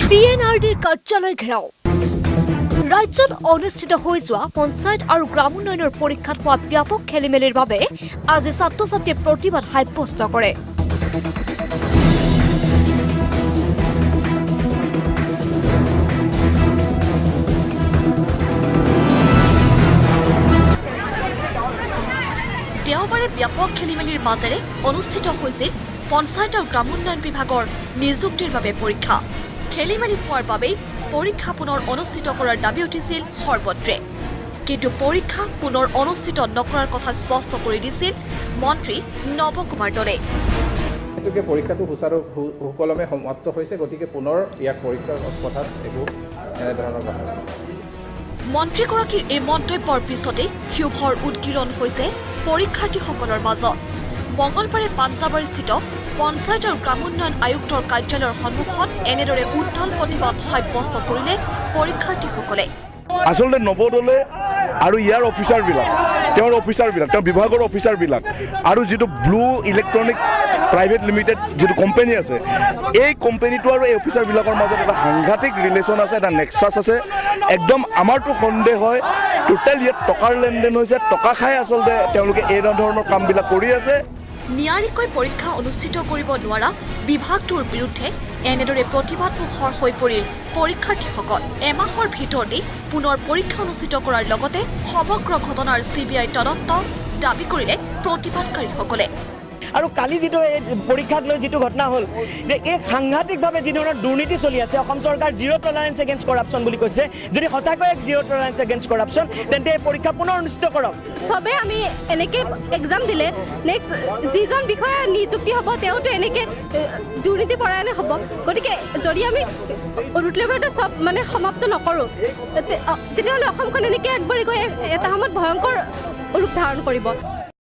PNRDৰ কাৰ্যালয় ঘেৰাও ৰাজ্যত অনুষ্ঠিত হৈ যোৱা পঞ্চায়ত আৰু গ্ৰাম উন্নয়নৰ পৰীক্ষাত হোৱা ব্যাপক খেলিমেলিৰ বাবে আজি ছাত্ৰ-ছাত্ৰীয়ে প্ৰতিবাদ সাব্যস্ত কৰে। দেওবাৰে ব্যাপক খেলিমেলিৰ মাজেৰে অনুষ্ঠিত হৈছিল পঞ্চায়ত আৰু গ্ৰাম উন্নয়ন বিভাগৰ নিযুক্তিৰ বাবে পৰীক্ষা। খেলিমেলি হোৱাৰ বাবেই পৰীক্ষা পুনৰ অনুষ্ঠিত কৰাৰ দাবী উঠিছিল সৰ্বত্ৰে। কিন্তু পৰীক্ষা পুনৰ অনুষ্ঠিত নকৰাৰ কথা স্পষ্ট কৰি দিছিল মন্ত্ৰী নৱ কুমাৰ দলে। পৰীক্ষাটো সুকলমে সমাপ্ত হৈছে, গতিকে পুনৰ ইয়াক পৰীক্ষাৰ কথাত একো এনেধৰণৰ কথা নাই। মন্ত্ৰীগৰাকীৰ এই মন্তব্যৰ পিছতেই ক্ষোভৰ উদগিৰণ হৈছে পৰীক্ষাৰ্থীসকলৰ মাজত। মঙলবাৰে পাঞ্জাৱাৰীস্থিত পঞ্চায়ত আৰু গ্ৰাম উন্নয়ন আয়ুক্তৰ কাৰ্যালয়ৰ সন্মুখত এনেদৰে উত্তাল প্ৰতিবাদ সাব্যস্ত কৰিলে পৰীক্ষাৰ্থীসকলে। আচলতে নৱদলে আৰু ইয়াৰ অফিচাৰবিলাক, তেওঁৰ বিভাগৰ অফিচাৰবিলাক আৰু যিটো ব্লু ইলেক্ট্ৰনিক প্ৰাইভেট লিমিটেড যিটো কোম্পানী আছে, এই কোম্পানীটো আৰু এই অফিচাৰবিলাকৰ মাজত এটা সাংঘাতিক ৰিলেশ্যন আছে, এটা নেক্সাছ আছে। একদম আমাৰতো সন্দেহ হয় টোটেল ইয়াত টকাৰ লেনদেন হৈছে, টকা খাই আচলতে তেওঁলোকে এই ধৰণৰ কামবিলাক কৰি আছে। নিয়াৰিকৈ পৰীক্ষা অনুষ্ঠিত কৰিব নোৱাৰা বিভাগটোৰ বিৰুদ্ধে এনেদৰে প্ৰতিবাদমুখৰ হৈ পৰিল পৰীক্ষাৰ্থীসকল। এমাহৰ ভিতৰতেই পুনৰ পৰীক্ষা অনুষ্ঠিত কৰাৰ লগতে সমগ্ৰ ঘটনাৰ CBI তদন্ত দাবী কৰিলে প্ৰতিবাদকাৰীসকলে। আৰু কালি যিটো পৰীক্ষাক লৈ যিটো ঘটনা হ'ল যে এই সাংঘাতিকভাৱে যি ধৰণৰ দুৰ্নীতি চলি আছে, অসম চৰকাৰ জিৰ' টলাৰেঞ্চ এগেইনষ্ট কৰাপশ্যন বুলি কৈছে। যদি সঁচাকৈ জিৰ' টলাৰেঞ্চ এগেইনষ্ট কৰাপশ্যন, তেন্তে এই পৰীক্ষা পুনৰ অনুষ্ঠিত কৰক। চবে আমি এনেকৈ এক্সাম দিলে নেক্সট যিজন বিষয়া নিযুক্তি হ'ব তেওঁতো এনেকৈ দুৰ্নীতি পৰায়ণে হ'ব। গতিকে যদি আমি ৰুট লেভেলতে চব সমাপ্ত নকৰোঁ, তেতিয়াহ'লে অসমখন এনেকৈ আগবাঢ়ি গৈ এটা সময়ত ভয়ংকৰ ৰূপ ধাৰণ কৰিব।